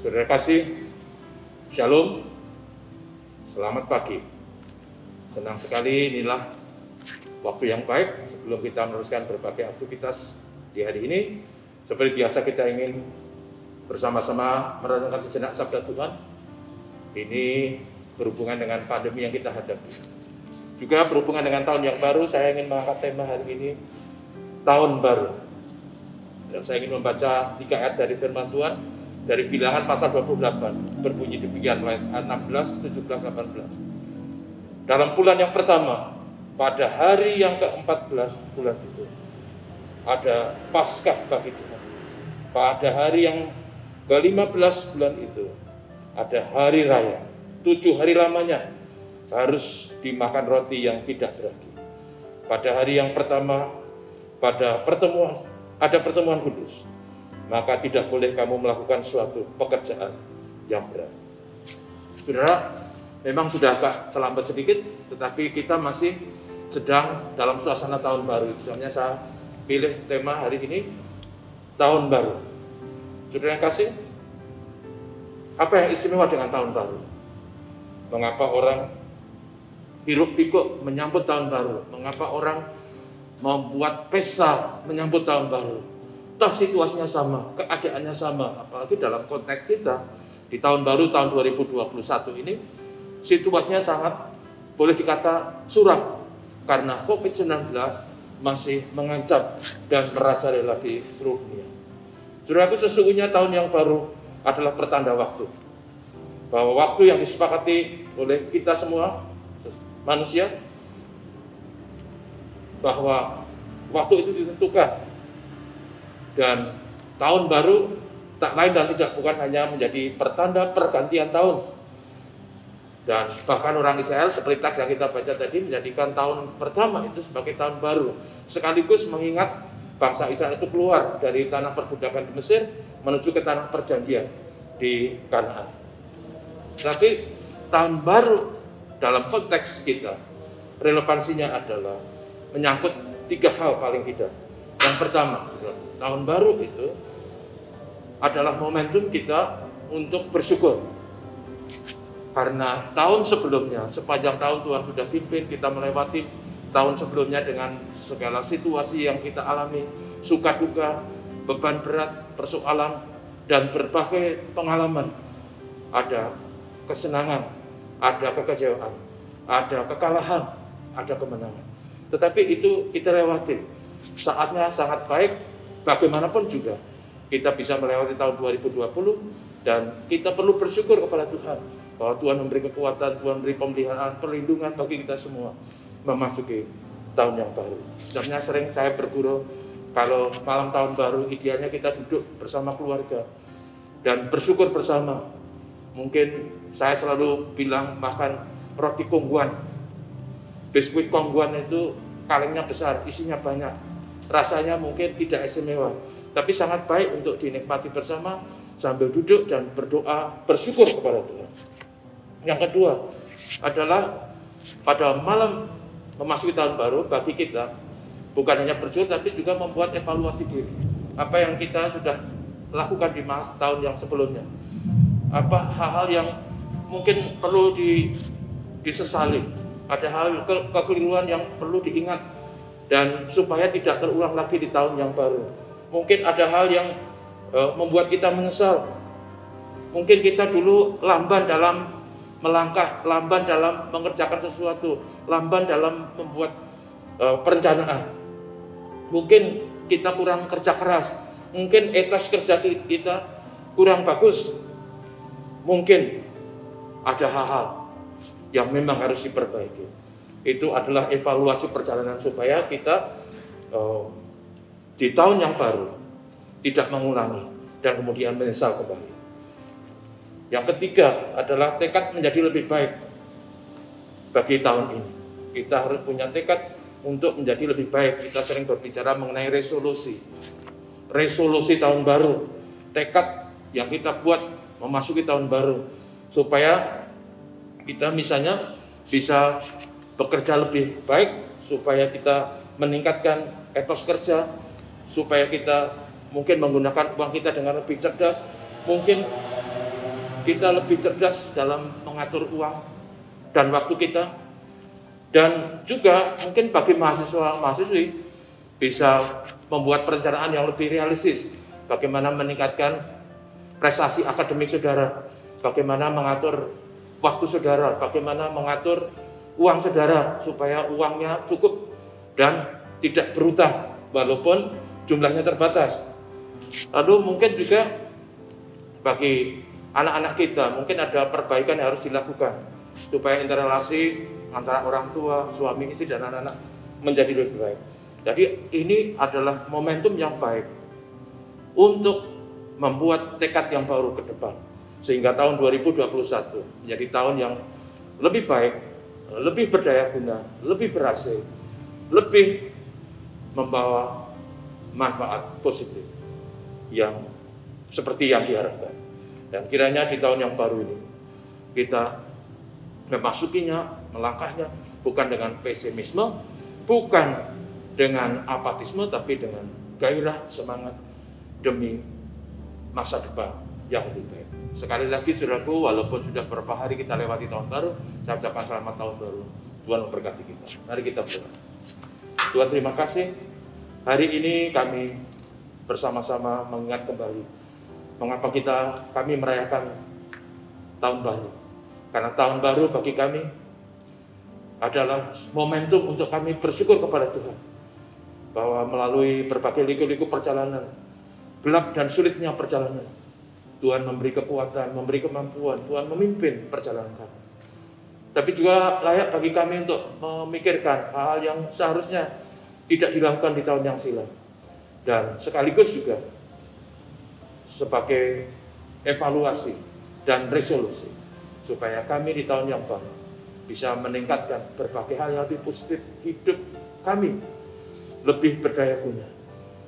Saudara kasih, Shalom, selamat pagi. Senang sekali, inilah waktu yang baik sebelum kita meneruskan berbagai aktivitas di hari ini. Seperti biasa kita ingin bersama-sama merenungkan sejenak sabda Tuhan. Ini berhubungan dengan pandemi yang kita hadapi. Juga berhubungan dengan tahun yang baru, saya ingin mengangkat tema hari ini, tahun baru. Dan saya ingin membaca 3 ayat dari firman Tuhan dari Bilangan pasal 28, berbunyi demikian, ayat 16, 17, 18. Dalam bulan yang pertama, pada hari yang ke-14 bulan itu, ada Paskah bagi Tuhan. Pada hari yang ke-15 bulan itu, ada hari raya. 7 hari lamanya harus dimakan roti yang tidak beragi. Pada hari yang pertama, ada pertemuan kudus, maka tidak boleh kamu melakukan suatu pekerjaan yang berat. Saudara, memang sudah agak terlambat sedikit, tetapi kita masih sedang dalam suasana tahun baru. Misalnya saya pilih tema hari ini, tahun baru. Saudara yang kasih, apa yang istimewa dengan tahun baru? Mengapa orang hiruk pikuk menyambut tahun baru? Mengapa orang membuat pesta menyambut tahun baru? Toh situasinya sama, keadaannya sama, apalagi dalam konteks kita di tahun baru tahun 2021 ini situasinya sangat boleh dikata suram karena COVID-19 masih mengancam dan merajalela di seluruh dunia. Saudaraku, sesungguhnya tahun yang baru adalah pertanda waktu, bahwa waktu yang disepakati oleh kita semua manusia, bahwa waktu itu ditentukan. Dan tahun baru tak lain dan tidak bukan hanya menjadi pertanda pergantian tahun. Dan bahkan orang Israel seperti teks yang kita baca tadi menjadikan tahun pertama itu sebagai tahun baru. Sekaligus mengingat bangsa Israel itu keluar dari tanah perbudakan di Mesir menuju ke tanah perjanjian di Kanaan. Tapi tahun baru dalam konteks kita relevansinya adalah menyangkut 3 hal paling tidak. Yang pertama, tahun baru itu adalah momentum kita untuk bersyukur. Karena tahun sebelumnya, sepanjang tahun Tuhan sudah pimpin kita melewati tahun sebelumnya dengan segala situasi yang kita alami, suka duka, beban berat, persoalan, dan berbagai pengalaman. Ada kesenangan, ada kekecewaan, ada kekalahan, ada kemenangan. Tetapi itu kita lewati. Saatnya sangat baik, bagaimanapun juga kita bisa melewati tahun 2020 dan kita perlu bersyukur kepada Tuhan bahwa Tuhan memberi kekuatan, Tuhan memberi pemeliharaan, perlindungan bagi kita semua memasuki tahun yang baru. Sebenarnya sering saya berguru kalau malam tahun baru idealnya kita duduk bersama keluarga dan bersyukur bersama. Mungkin saya selalu bilang makan roti kongguan, biskuit kongguan itu kalengnya besar, isinya banyak. Rasanya mungkin tidak istimewa, tapi sangat baik untuk dinikmati bersama sambil duduk dan berdoa, bersyukur kepada Tuhan. Yang kedua adalah pada malam memasuki tahun baru bagi kita bukan hanya bersyukur tapi juga membuat evaluasi diri. Apa yang kita sudah lakukan di tahun yang sebelumnya? Apa hal-hal yang mungkin perlu disesali? Ada hal kekeliruan yang perlu diingat dan supaya tidak terulang lagi di tahun yang baru. Mungkin ada hal yang membuat kita menyesal. Mungkin kita dulu lamban dalam melangkah, lamban dalam mengerjakan sesuatu, lamban dalam membuat perencanaan. Mungkin kita kurang kerja keras. Mungkin etos kerja kita kurang bagus. Mungkin ada hal-hal yang memang harus diperbaiki. Itu adalah evaluasi perjalanan supaya kita di tahun yang baru tidak mengulangi dan kemudian menyesal kembali. Yang ketiga adalah tekad menjadi lebih baik bagi tahun ini. Kita harus punya tekad untuk menjadi lebih baik. Kita sering berbicara mengenai resolusi tahun baru, tekad yang kita buat memasuki tahun baru supaya kita misalnya bisa bekerja lebih baik, supaya kita meningkatkan etos kerja, supaya kita mungkin menggunakan uang kita dengan lebih cerdas, mungkin kita lebih cerdas dalam mengatur uang dan waktu kita. Dan juga mungkin bagi mahasiswa-mahasiswi bisa membuat perencanaan yang lebih realistis. Bagaimana meningkatkan prestasi akademik saudara, bagaimana mengatur waktu saudara, bagaimana mengatur uang saudara supaya uangnya cukup dan tidak berhutang walaupun jumlahnya terbatas. Lalu mungkin juga bagi anak-anak kita mungkin ada perbaikan yang harus dilakukan supaya interrelasi antara orang tua, suami, istri, dan anak-anak menjadi lebih baik. Jadi ini adalah momentum yang baik untuk membuat tekad yang baru ke depan. Sehingga tahun 2021 menjadi tahun yang lebih baik, lebih berdaya guna, lebih berhasil, lebih membawa manfaat positif yang seperti yang diharapkan. Dan kiranya di tahun yang baru ini kita memasukinya, melangkahnya bukan dengan pesimisme, bukan dengan apatisme, tapi dengan gairah, semangat demi masa depan yang lebih baik. Sekali lagi saudaraku, walaupun sudah beberapa hari kita lewati tahun baru, saya ucapkan selamat tahun baru. Tuhan memberkati kita. Mari kita berdoa. Tuhan, terima kasih. Hari ini kami bersama-sama mengingat kembali mengapa kami merayakan tahun baru. Karena tahun baru bagi kami adalah momentum untuk kami bersyukur kepada Tuhan bahwa melalui berbagai liku-liku perjalanan, gelap dan sulitnya perjalanan, Tuhan memberi kekuatan, memberi kemampuan, Tuhan memimpin perjalanan kami. Tapi juga layak bagi kami untuk memikirkan hal yang seharusnya tidak dilakukan di tahun yang silam. Dan sekaligus juga sebagai evaluasi dan resolusi supaya kami di tahun yang baru bisa meningkatkan berbagai hal yang lebih positif hidup kami, lebih berdaya guna.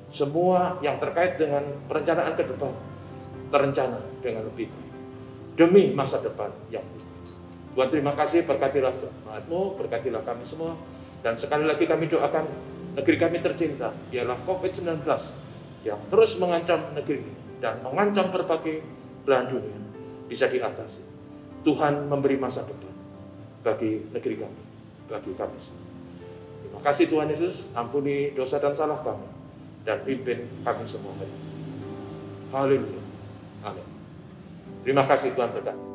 Semua yang terkait dengan perencanaan ke depan terencana dengan lebih baik demi masa depan yang baik. Tuhan, terima kasih, berkatilah jemaat-Mu, berkatilah kami semua, dan sekali lagi kami doakan negeri kami tercinta, ialah COVID-19 yang terus mengancam negeri ini dan mengancam berbagai belahan dunia bisa diatasi. Tuhan memberi masa depan bagi negeri kami, bagi kami semua. Terima kasih Tuhan Yesus, ampuni dosa dan salah kami dan pimpin kami semua. Haleluya. Amin. Terima kasih Tuhan berkati.